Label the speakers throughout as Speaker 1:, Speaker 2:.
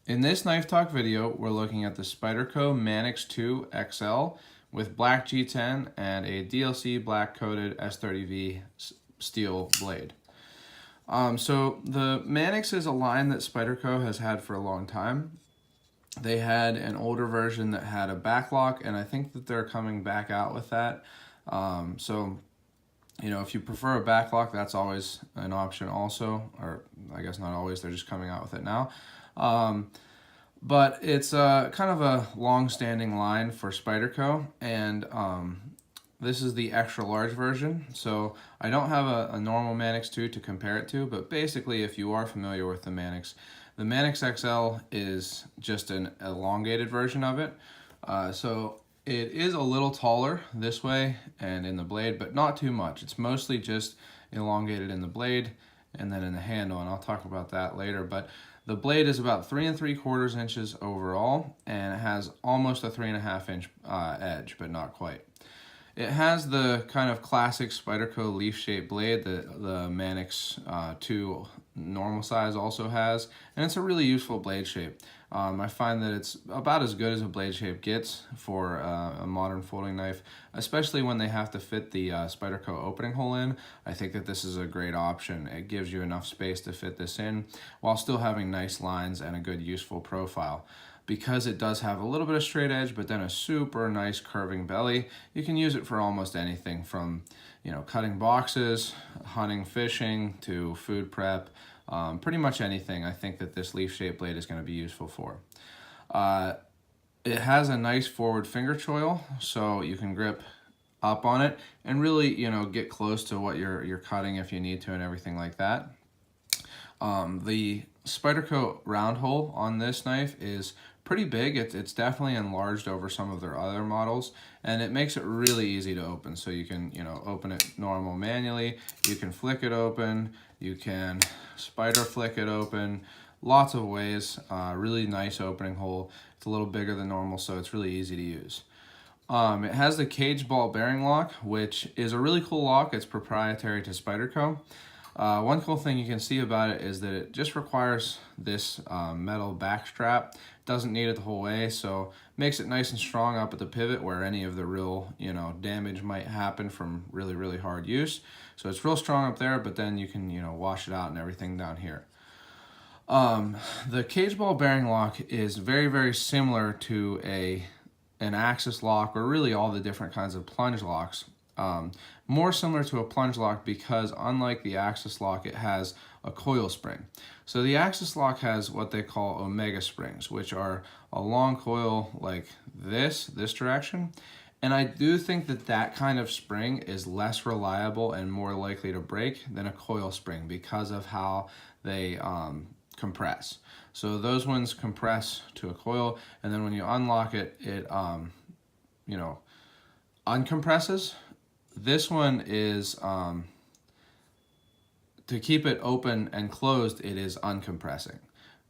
Speaker 1: In this knife talk video, we're looking at the Spyderco Manix XL with black G10 and a DLC black coated S30V steel blade. So the Manix is a line that Spyderco has had for a long time. They had an older version that had a backlock, and I think that they're coming back out with that. You know, if you prefer a backlock, that's always an option also, or I guess not always, they're just coming out with it now. But it's kind of a long-standing line for Spyderco, and this is the extra large version. So I don't have a normal Manix 2 to compare it to, but basically if you are familiar with the Manix XL is just an elongated version of it. So it is a little taller this way and in the blade, but not too much. It's mostly just elongated in the blade and then in the handle, and I'll talk about that later. But the blade is about 3 3/4 inches overall, and it has almost a 3.5 inch edge, but not quite. It has the kind of classic Spyderco leaf-shaped blade that the Manix 2 normal size also has, and it's a really useful blade shape. I find that it's about as good as a blade shape gets for a modern folding knife, especially when they have to fit the Spyderco opening hole in. I think that this is a great option. It gives you enough space to fit this in while still having nice lines and a good useful profile. Because it does have a little bit of straight edge, but then a super nice curving belly, you can use it for almost anything from, you know, cutting boxes, hunting, fishing, to food prep, pretty much anything I think that this leaf-shaped blade is going to be useful for. It has a nice forward finger choil, so you can grip up on it and really, you know, get close to what you're cutting if you need to and everything like that. The Spyderco round hole on this knife is pretty big. It's definitely enlarged over some of their other models, and it makes it really easy to open. So you can, you know, open it normal manually, you can flick it open, you can spider flick it open, lots of ways. Really nice opening hole. It's a little bigger than normal, so it's really easy to use. It has the cage ball bearing lock, which is a really cool lock. It's proprietary to Spyderco. One cool thing you can see about it is that it just requires this metal back strap. Doesn't need it the whole way, so makes it nice and strong up at the pivot where any of the real, you know, damage might happen from really hard use. So it's real strong up there, but then you can, you know, wash it out and everything down here. The cage ball bearing lock is very similar to an axis lock, or really all the different kinds of plunge locks. More similar to a plunge lock because unlike the axis lock, it has a coil spring. So the axis lock has what they call omega springs, which are a long coil like this direction. And I do think that that kind of spring is less reliable and more likely to break than a coil spring because of how they compress. So those ones compress to a coil, and then when you unlock it, it you know, uncompresses. This one is, to keep it open and closed, it is uncompressing.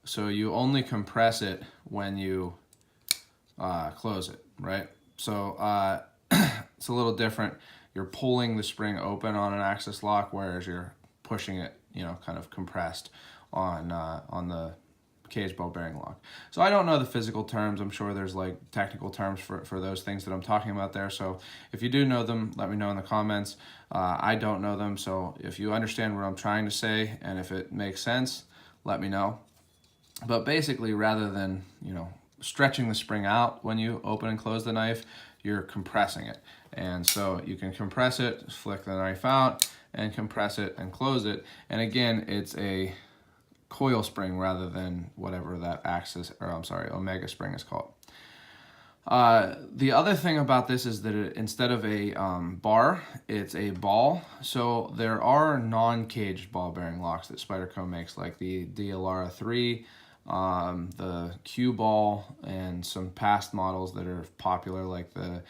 Speaker 1: So you only compress it when you close it, right? So it's a little different. You're pulling the spring open on an axis lock, whereas you're pushing it, you know, kind of compressed on the cage ball bearing lock. So I don't know the physical terms. I'm sure there's like technical terms for those things that I'm talking about there. So if you do know them, let me know in the comments. I don't know them, so if you understand what I'm trying to say and if it makes sense, let me know. But basically, rather than, you know, stretching the spring out when you open and close the knife, you're compressing it. And so you can compress it, flick the knife out, and compress it and close it. And again, it's a coil spring rather than whatever that axis, or I'm sorry, omega spring is called. The other thing about this is that instead of a bar, it's a ball. So there are non-caged ball bearing locks that Spyderco makes, like the DLR 3, the Q ball, and some past models that are popular, like the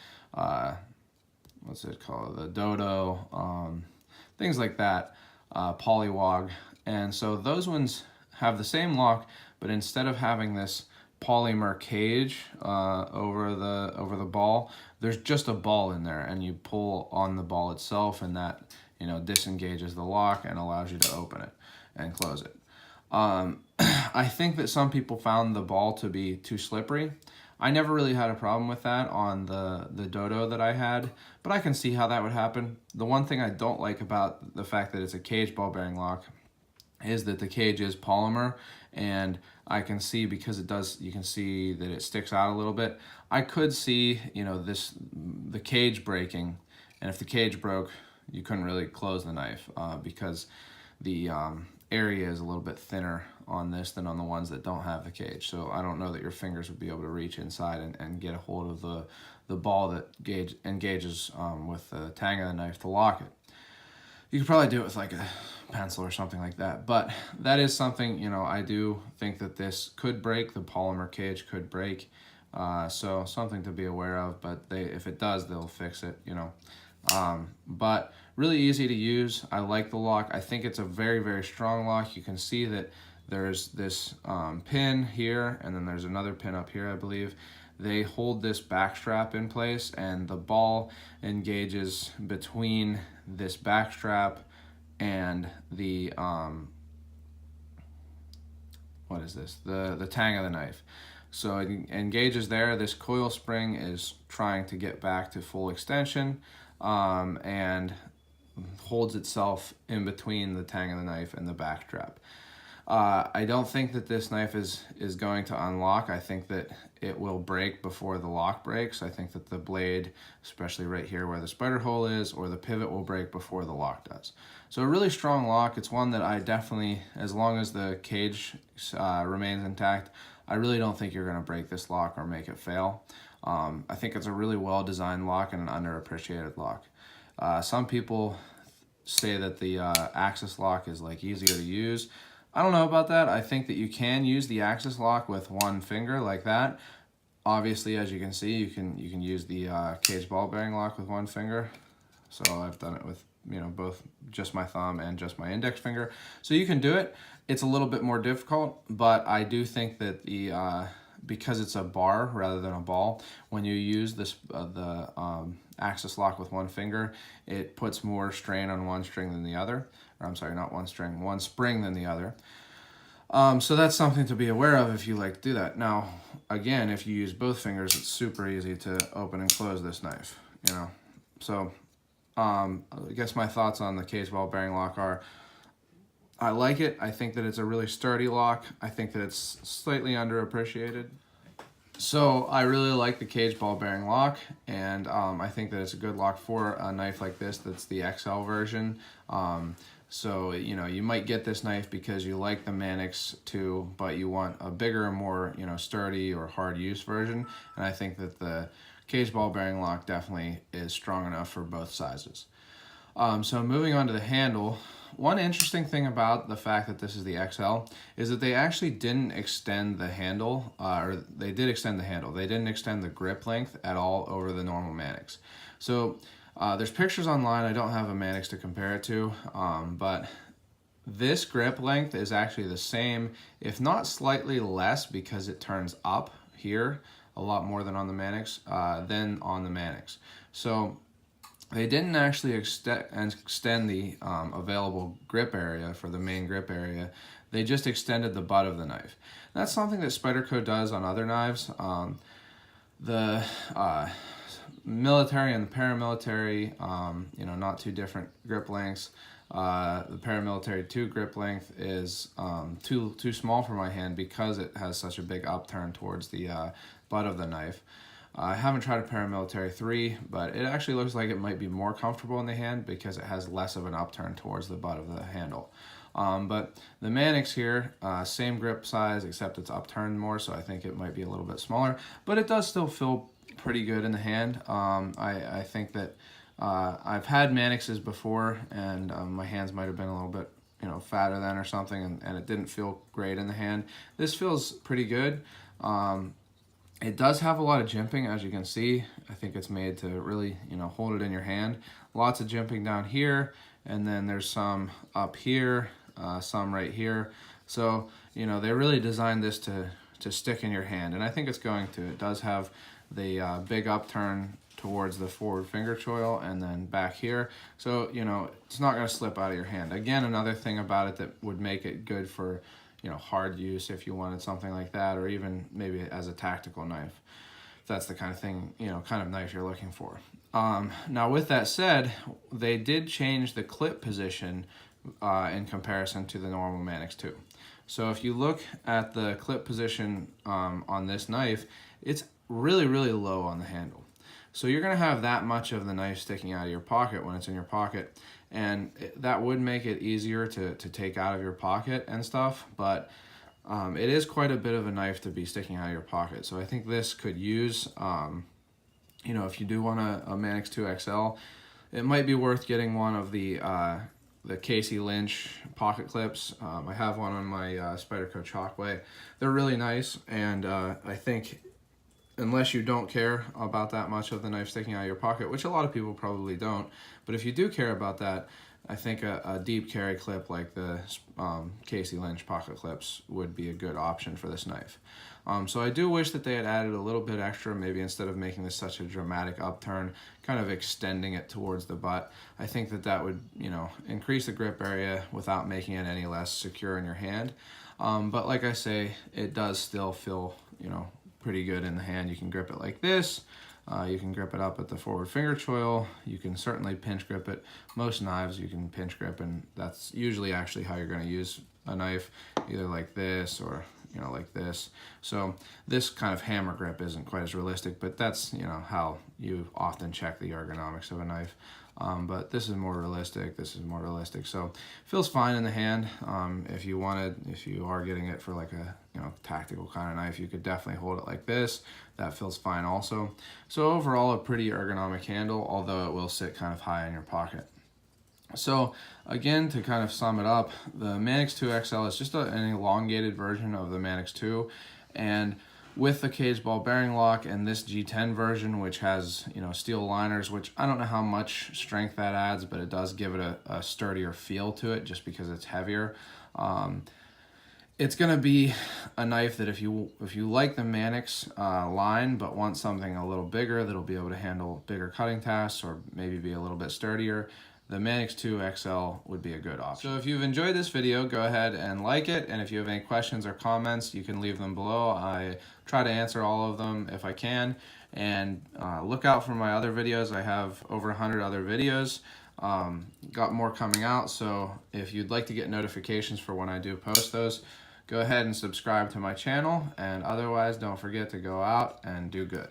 Speaker 1: what's it called, the Dodo, things like that, Polywog. And so those ones have the same lock, but instead of having this polymer cage over the ball, there's just a ball in there, and you pull on the ball itself, and that, you know, disengages the lock and allows you to open it and close it. I think that some people found the ball to be too slippery. I never really had a problem with that on the Dodo that I had, but I can see how that would happen. The one thing I don't like about the fact that it's a cage ball bearing lock is that the cage is polymer, and I can see, because it does, you can see that it sticks out a little bit. I could see, you know, the cage breaking, and if the cage broke, you couldn't really close the knife because the area is a little bit thinner on this than on the ones that don't have the cage. So I don't know that your fingers would be able to reach inside and get a hold of the ball that engages with the tang of the knife to lock it. You could probably do it with like a pencil or something like that, but that is something, you know, I do think that this could break, the polymer cage could break, so something to be aware of, but if it does, they'll fix it, you know. But really easy to use. I like the lock. I think it's a very, very strong lock. You can see that there's this pin here, and then there's another pin up here, I believe. They hold this back strap in place, and the ball engages between this back strap and the what is this? The tang of the knife. So it engages there. This coil spring is trying to get back to full extension and holds itself in between the tang of the knife and the back strap. I don't think that this knife is going to unlock. I think that it will break before the lock breaks. I think that the blade, especially right here where the spider hole is, or the pivot, will break before the lock does. So a really strong lock. It's one that I definitely, as long as the cage remains intact, I really don't think you're going to break this lock or make it fail. I think it's a really well-designed lock and an underappreciated lock. Some people say that the Axis lock is like easier to use. I don't know about that. I think that you can use the Axis lock with one finger like that. Obviously, as you can see, you can use the cage ball bearing lock with one finger. So I've done it with, you know, both just my thumb and just my index finger. So you can do it. It's a little bit more difficult, but I do think that the because it's a bar rather than a ball, when you use this the Axis lock with one finger, it puts more strain on one string than the other. Or I'm sorry, not one string, one spring than the other. So that's something to be aware of if you like to do that. Now, again, if you use both fingers, it's super easy to open and close this knife, you know. So I guess my thoughts on the cage ball bearing lock are, I like it. I think that it's a really sturdy lock. I think that it's slightly underappreciated. So I really like the cage ball bearing lock, and I think that it's a good lock for a knife like this that's the XL version. So, you know, you might get this knife because you like the Manix II, but you want a bigger, more, you know, sturdy or hard use version. And I think that the cage ball bearing lock definitely is strong enough for both sizes. So moving on to the handle, one interesting thing about the fact that this is the XL is that they actually didn't extend the handle, or they did extend the handle. They didn't extend the grip length at all over the normal Manix. So there's pictures online. I don't have a Manix to compare it to, but this grip length is actually the same, if not slightly less, because it turns up here a lot more than on the Manix, than on the Manix. So they didn't actually extend the available grip area for the main grip area. They just extended the butt of the knife. That's something that Spyderco does on other knives. The military and the paramilitary, you know, not too different grip lengths. The paramilitary 2 grip length is too small for my hand because it has such a big upturn towards the butt of the knife. I haven't tried a paramilitary 3, but it actually looks like it might be more comfortable in the hand because it has less of an upturn towards the butt of the handle. But the Manix here, same grip size, except it's upturned more, so I think it might be a little bit smaller, but it does still feel pretty good in the hand. I think that I've had Manixes before, and my hands might have been a little bit, you know, fatter then or something, and it didn't feel great in the hand. This feels pretty good. It does have a lot of jimping, as you can see. I think it's made to really, you know, hold it in your hand. Lots of jimping down here, and then there's some up here, some right here. So, you know, they really designed this to stick in your hand, and I think it's going to. It does have the big upturn towards the forward finger choil and then back here. So, you know, it's not going to slip out of your hand. Again, another thing about it that would make it good for, hard use if you wanted something like that, or even maybe as a tactical knife. If that's the kind of thing, kind of knife you're looking for. Now with that said, they did change the clip position in comparison to the normal Manix II. So if you look at the clip position on this knife, it's really, really low on the handle. So you're gonna have that much of the knife sticking out of your pocket when it's in your pocket, and that would make it easier to take out of your pocket and stuff, but it is quite a bit of a knife to be sticking out of your pocket. So I think this could use, if you do want a Manix II XL, it might be worth getting one of the Casey Lynch pocket clips. I have one on my Spyderco Chalkway. They're really nice, and I think unless you don't care about that much of the knife sticking out of your pocket, which a lot of people probably don't, but if you do care about that, I think a deep carry clip like the Casey Lynch pocket clips would be a good option for this knife. So I do wish that they had added a little bit extra, maybe instead of making this such a dramatic upturn, kind of extending it towards the butt. I think that would, increase the grip area without making it any less secure in your hand. But like I say, it does still feel, pretty good in the hand. You can grip it like this. You can grip it up at the forward finger choil. You can certainly pinch grip it. Most knives you can pinch grip, and that's usually actually how you're going to use a knife, either like this or like this. So this kind of hammer grip isn't quite as realistic, but that's how you often check the ergonomics of a knife. But this is more realistic. This is more realistic. So feels fine in the hand. If you are getting it for like a tactical kind of knife, you could definitely hold it like this. That feels fine also. So overall, a pretty ergonomic handle, although it will sit kind of high in your pocket. So again, to kind of sum it up, the Manix II XL is just an elongated version of the Manix II, and with the cage ball bearing lock and this G10 version, which has steel liners, which I don't know how much strength that adds, but it does give it a sturdier feel to it just because it's heavier. It's gonna be a knife that if you like the Manix line but want something a little bigger that'll be able to handle bigger cutting tasks or maybe be a little bit sturdier, the Manix II XL would be a good option. So if you've enjoyed this video, go ahead and like it, and if you have any questions or comments, you can leave them below. I try to answer all of them if I can, and look out for my other videos. I have over 100 other videos. Got more coming out, so if you'd like to get notifications for when I do post those, go ahead and subscribe to my channel, and otherwise don't forget to go out and do good.